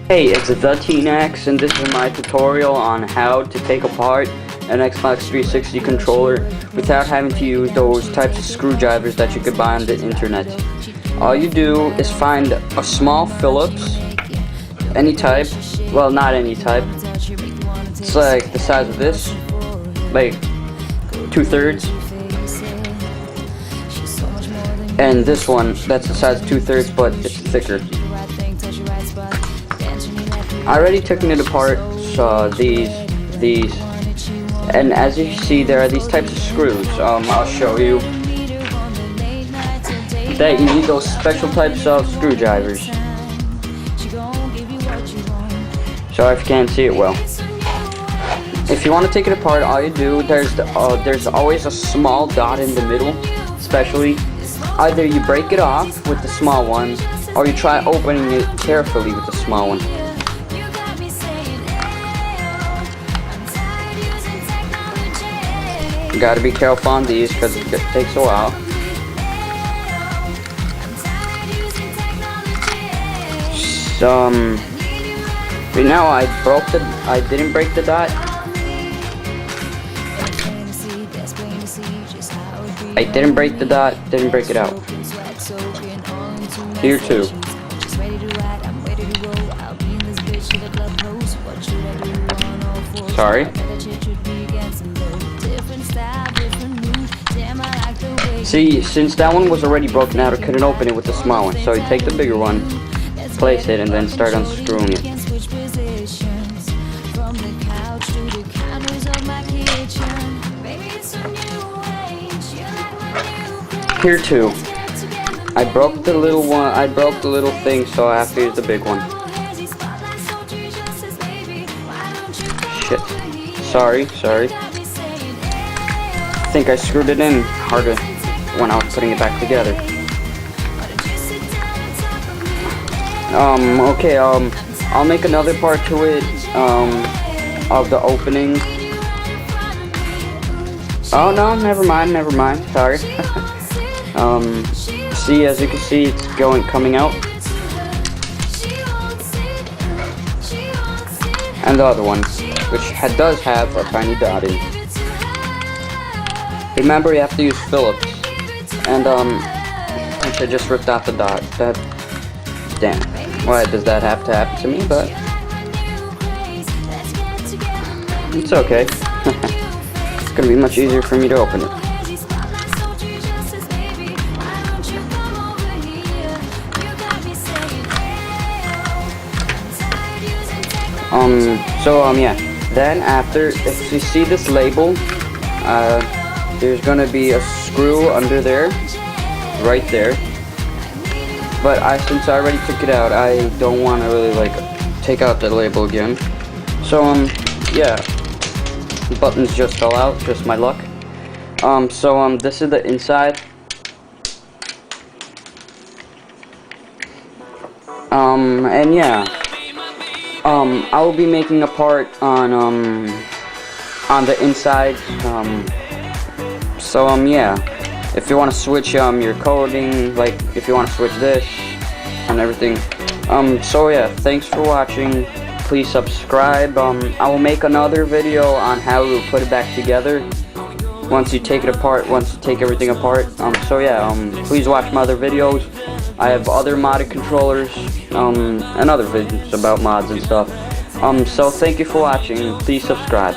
Hey, it's the TeenX, and this is my tutorial on how to take apart an Xbox 360 controller without having to use those types of screwdrivers that you could buy on the internet. All you do is find a small Phillips, any type, well, not any type. It's like the size of this, like 2/3. And this one, that's the size of 2/3, but it's thicker. I already taken it apart, so these, and as you see, there are these types of screws. I'll show you that you need those special types of screwdrivers. Sorry if you can't see it well. If you want to take it apart, all you do, there's always a small dot in the middle, especially. Either you break it off with the small one, or you try opening it carefully with the small one. You gotta be careful on these because it takes a while. Right now I didn't break the dot. I didn't break the dot, didn't break it out. Here too. Sorry. See, since that one was already broken out, I couldn't open it with the small one. So you take the bigger one, place it, and then start unscrewing it. Here too. I broke the little one. I broke the little thing, so I have to use the big one. Shit. Sorry. I think I screwed it in harder when I was putting it back together. Okay, I'll make another part to it, of the opening. Oh no, never mind, sorry. See, as you can see, it's coming out. And the other one, which does have a tiny dot in. Remember, you have to use Phillips. And, I just ripped out the dot. Damn. Why does that have to happen to me? But it's okay. It's gonna be much easier for me to open it. Yeah. Then after, if you see this label, there's gonna be a screw under there, right there. But since I already took it out, I don't want to really take out the label again. So yeah, the buttons just fell out, just my luck. This is the inside. And yeah. I will be making a part on the inside. Yeah. If you want to switch your coding, if you want to switch this and everything. Yeah, thanks for watching. Please subscribe. I will make another video on how to put it back together once you take it apart, once you take everything apart. Please watch my other videos. I have other modded controllers, and other videos about mods and stuff. So thank you for watching. Please subscribe.